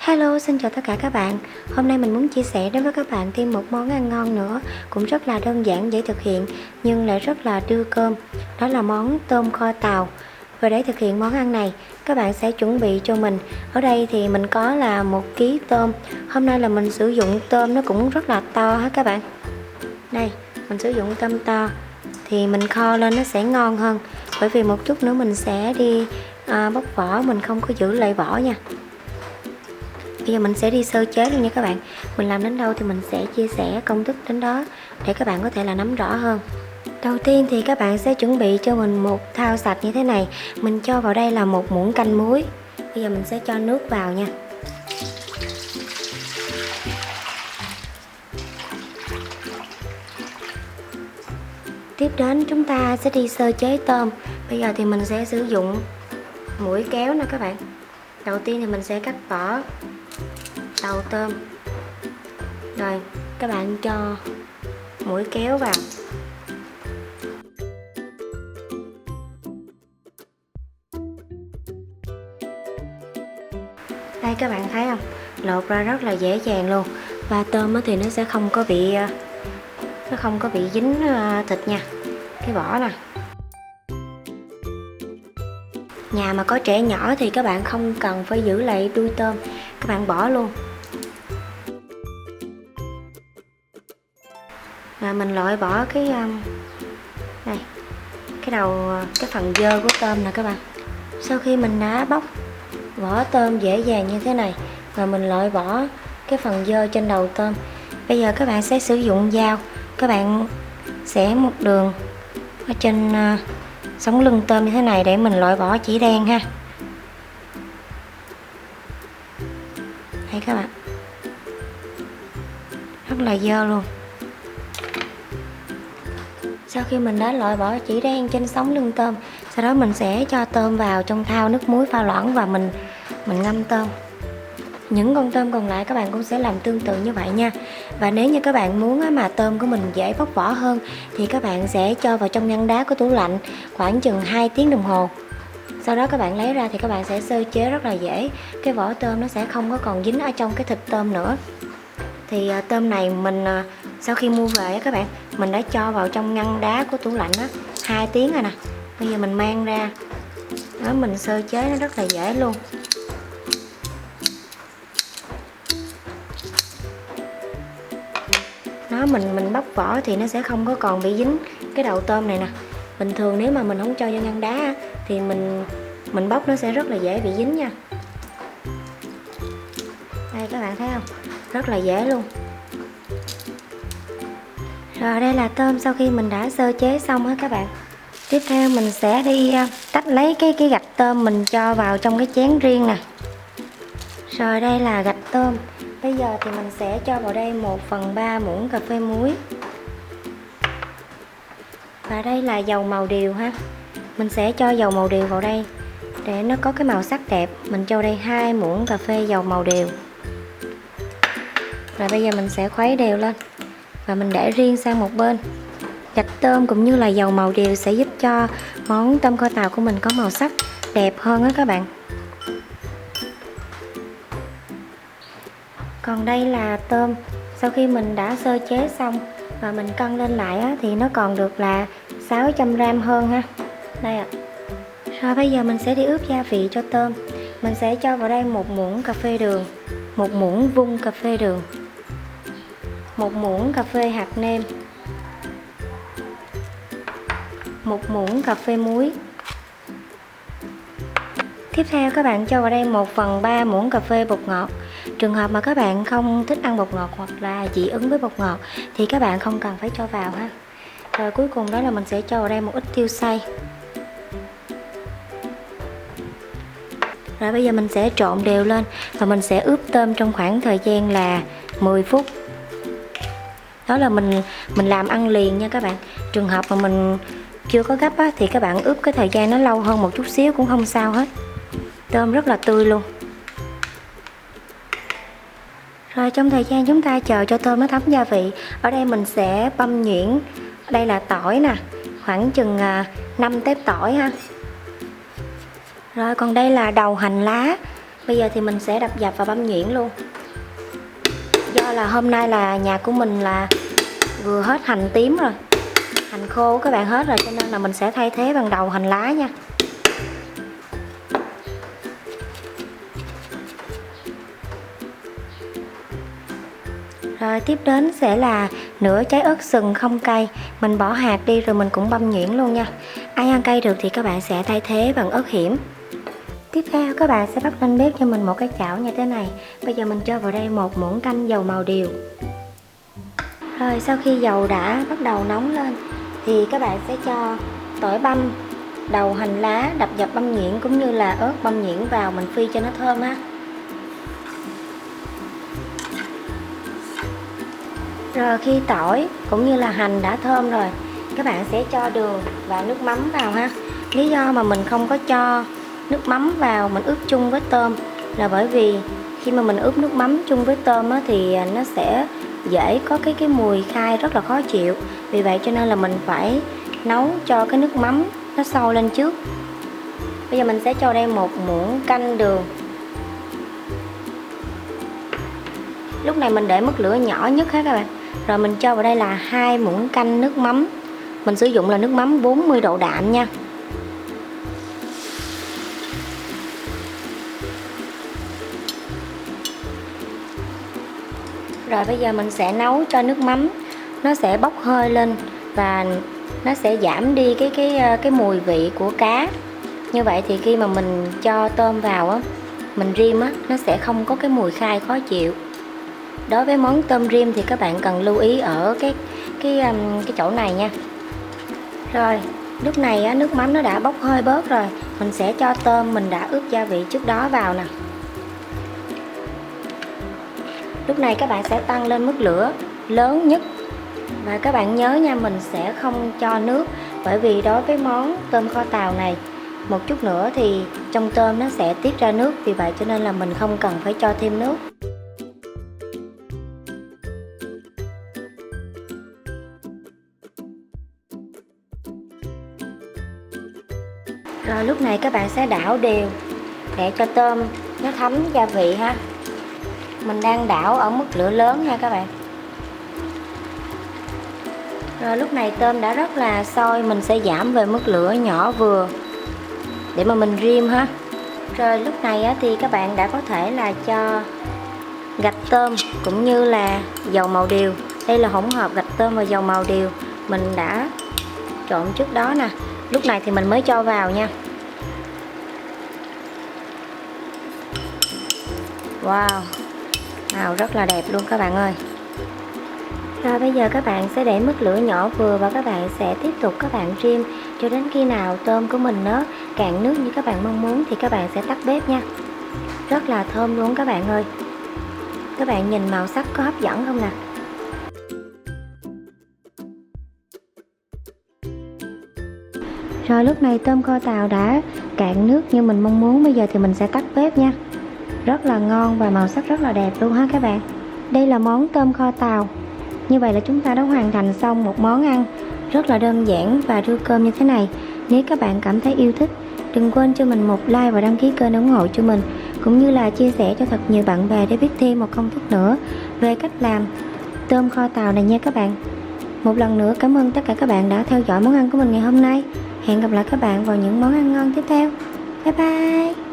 Hello, xin chào tất cả các bạn. Hôm nay mình muốn chia sẻ đến với các bạn thêm một món ăn ngon nữa, cũng rất là đơn giản dễ thực hiện nhưng lại rất là đưa cơm. Đó là món tôm kho tàu. Và để thực hiện món ăn này, các bạn sẽ chuẩn bị cho mình. Ở đây thì mình có là 1 kg tôm. Hôm nay là mình sử dụng tôm nó cũng rất là to hết các bạn. Đây, mình sử dụng tôm to thì mình kho lên nó sẽ ngon hơn. Bởi vì một chút nữa mình sẽ đi bóc vỏ, mình không có giữ lại vỏ nha. Bây giờ mình sẽ đi sơ chế luôn nha các bạn. Mình làm đến đâu thì mình sẽ chia sẻ công thức đến đó để các bạn có thể là nắm rõ hơn. Đầu tiên thì các bạn sẽ chuẩn bị cho mình một thau sạch như thế này. Mình cho vào đây là 1 muỗng canh muối. Bây giờ mình sẽ cho nước vào nha. Tiếp đến chúng ta sẽ đi sơ chế tôm. Bây giờ thì mình sẽ sử dụng mũi kéo nè các bạn. Đầu tiên thì mình sẽ cắt vỏ đầu tôm. Rồi các bạn cho mũi kéo vào. Đây các bạn thấy không? Lột ra rất là dễ dàng luôn. Và tôm thì nó sẽ không có bị dính thịt nha. Cái vỏ nè. Nhà mà có trẻ nhỏ thì các bạn không cần phải giữ lại đuôi tôm, các bạn bỏ luôn. Và mình loại bỏ cái này, cái phần dơ của tôm nè các bạn. Sau khi mình đã bóc vỏ tôm dễ dàng như thế này và mình loại bỏ cái phần dơ trên đầu tôm, bây giờ các bạn sẽ sử dụng dao. Các bạn xẻ một đường ở trên sống lưng tôm như thế này để mình loại bỏ chỉ đen ha. Đây các bạn, rất là dơ luôn. Sau khi mình đã loại bỏ chỉ đen trên sống lưng tôm, sau đó mình sẽ cho tôm vào trong thau nước muối pha loãng và mình ngâm tôm. Những con tôm còn lại các bạn cũng sẽ làm tương tự như vậy nha. Và nếu như các bạn muốn mà tôm của mình dễ bóc vỏ hơn thì các bạn sẽ cho vào trong ngăn đá của tủ lạnh khoảng chừng 2 tiếng đồng hồ. Sau đó các bạn lấy ra thì các bạn sẽ sơ chế rất là dễ. Cái vỏ tôm nó sẽ không có còn dính ở trong cái thịt tôm nữa. Thì tôm này mình sau khi mua về các bạn, mình đã cho vào trong ngăn đá của tủ lạnh 2 tiếng rồi nè. Bây giờ mình mang ra đó, mình sơ chế nó rất là dễ luôn. Nó mình bóc vỏ thì nó sẽ không có còn bị dính cái đầu tôm này nè. Bình thường nếu mà mình không cho vô ngăn đá thì mình bóc nó sẽ rất là dễ bị dính nha. Đây các bạn thấy không? Rất là dễ luôn. Rồi đây là tôm sau khi mình đã sơ chế xong á các bạn. Tiếp theo mình sẽ đi tách lấy cái gạch tôm mình cho vào trong cái chén riêng nè. Rồi đây là gạch tôm. Bây giờ thì mình sẽ cho vào đây 1/3 muỗng cà phê muối. Và đây là dầu màu điều ha. Mình sẽ cho dầu màu điều vào đây để nó có cái màu sắc đẹp. Mình cho đây 2 muỗng cà phê dầu màu điều. Rồi bây giờ mình sẽ khuấy đều lên và mình để riêng sang một bên. Gạch tôm cũng như là dầu màu điều sẽ giúp cho món tôm kho tàu của mình có màu sắc đẹp hơn á các bạn. Còn đây là tôm sau khi mình đã sơ chế xong và mình cân lên lại thì nó còn được là 600g hơn ha. Đây ạ. Rồi bây giờ mình sẽ đi ướp gia vị cho tôm. Mình sẽ cho vào đây 1 muỗng cà phê đường, 1 muỗng vung cà phê đường, 1 muỗng cà phê hạt nêm, 1 muỗng cà phê muối. Tiếp theo các bạn cho vào đây 1/3 muỗng cà phê bột ngọt. Trường hợp mà các bạn không thích ăn bột ngọt hoặc là dị ứng với bột ngọt thì các bạn không cần phải cho vào ha. Rồi cuối cùng đó là mình sẽ cho vào đây một ít tiêu xay. Rồi bây giờ mình sẽ trộn đều lên và mình sẽ ướp tôm trong khoảng thời gian là 10 phút. Đó là mình làm ăn liền nha các bạn. Trường hợp mà mình chưa có gấp thì các bạn ướp cái thời gian nó lâu hơn một chút xíu cũng không sao hết. Tôm rất là tươi luôn. Rồi trong thời gian chúng ta chờ cho tôm nó thấm gia vị, ở đây mình sẽ băm nhuyễn. Đây là tỏi nè, khoảng chừng 5 tép tỏi ha. Rồi còn đây là đầu hành lá. Bây giờ thì mình sẽ đập dập và băm nhuyễn luôn. Do là hôm nay là nhà của mình là vừa hết hành tím rồi, hành khô các bạn hết rồi, cho nên là mình sẽ thay thế bằng đầu hành lá nha. Rồi tiếp đến sẽ là nửa trái ớt sừng không cay. Mình bỏ hạt đi rồi mình cũng băm nhuyễn luôn nha. Ai ăn cay được thì các bạn sẽ thay thế bằng ớt hiểm. Tiếp theo các bạn sẽ bắt lên bếp cho mình một cái chảo như thế này. Bây giờ mình cho vào đây một muỗng canh dầu màu điều. Rồi sau khi dầu đã bắt đầu nóng lên thì các bạn sẽ cho tỏi băm, đầu hành lá đập dập băm nhuyễn cũng như là ớt băm nhuyễn vào mình phi cho nó thơm ha. Rồi khi tỏi cũng như là hành đã thơm rồi, các bạn sẽ cho đường và nước mắm vào ha. Lý do mà mình không có cho nước mắm vào mình ướp chung với tôm là bởi vì khi mà mình ướp nước mắm chung với tôm á, thì nó sẽ dễ có cái mùi khai rất là khó chịu. Vì vậy cho nên là mình phải nấu cho cái nước mắm nó sôi lên trước. Bây giờ mình sẽ cho đây một muỗng canh đường. Lúc này mình để mức lửa nhỏ nhất ha các bạn. Rồi mình cho vào đây là 2 muỗng canh nước mắm. Mình sử dụng là nước mắm 40 độ đạm nha. Rồi bây giờ mình sẽ nấu cho nước mắm nó sẽ bốc hơi lên và nó sẽ giảm đi cái mùi vị của cá. Như vậy thì khi mà mình cho tôm vào á, mình rim á, nó sẽ không có cái mùi khai khó chịu. Đối với món tôm rim thì các bạn cần lưu ý ở cái chỗ này nha. Rồi lúc này á, nước mắm nó đã bốc hơi bớt rồi, mình sẽ cho tôm mình đã ướp gia vị trước đó vào nè. Lúc này các bạn sẽ tăng lên mức lửa lớn nhất. Và các bạn nhớ nha, mình sẽ không cho nước, bởi vì đối với món tôm kho tàu này một chút nữa thì trong tôm nó sẽ tiết ra nước. Vì vậy cho nên là mình không cần phải cho thêm nước. Rồi lúc này các bạn sẽ đảo đều để cho tôm nó thấm gia vị ha. Mình đang đảo ở mức lửa lớn nha các bạn. Rồi lúc này tôm đã rất là sôi, mình sẽ giảm về mức lửa nhỏ vừa để mà mình rim ha. Rồi lúc này thì các bạn đã có thể là cho gạch tôm cũng như là dầu màu điều. Đây là hỗn hợp gạch tôm và dầu màu điều mình đã trộn trước đó nè. Lúc này thì mình mới cho vào nha. Wow, màu rất là đẹp luôn các bạn ơi. Rồi bây giờ các bạn sẽ để mức lửa nhỏ vừa và các bạn sẽ tiếp tục các bạn rim cho đến khi nào tôm của mình nó cạn nước như các bạn mong muốn thì các bạn sẽ tắt bếp nha. Rất là thơm luôn các bạn ơi. Các bạn nhìn màu sắc có hấp dẫn không nè. Rồi lúc này tôm kho tàu đã cạn nước như mình mong muốn. Bây giờ thì mình sẽ tắt bếp nha. Rất là ngon và màu sắc rất là đẹp luôn ha các bạn. Đây là món tôm kho tàu. Như vậy là chúng ta đã hoàn thành xong một món ăn rất là đơn giản và đưa cơm như thế này. Nếu các bạn cảm thấy yêu thích, đừng quên cho mình một like và đăng ký kênh ủng hộ cho mình, cũng như là chia sẻ cho thật nhiều bạn bè để biết thêm một công thức nữa về cách làm tôm kho tàu này nha các bạn. Một lần nữa cảm ơn tất cả các bạn đã theo dõi món ăn của mình ngày hôm nay. Hẹn gặp lại các bạn vào những món ăn ngon tiếp theo. Bye bye.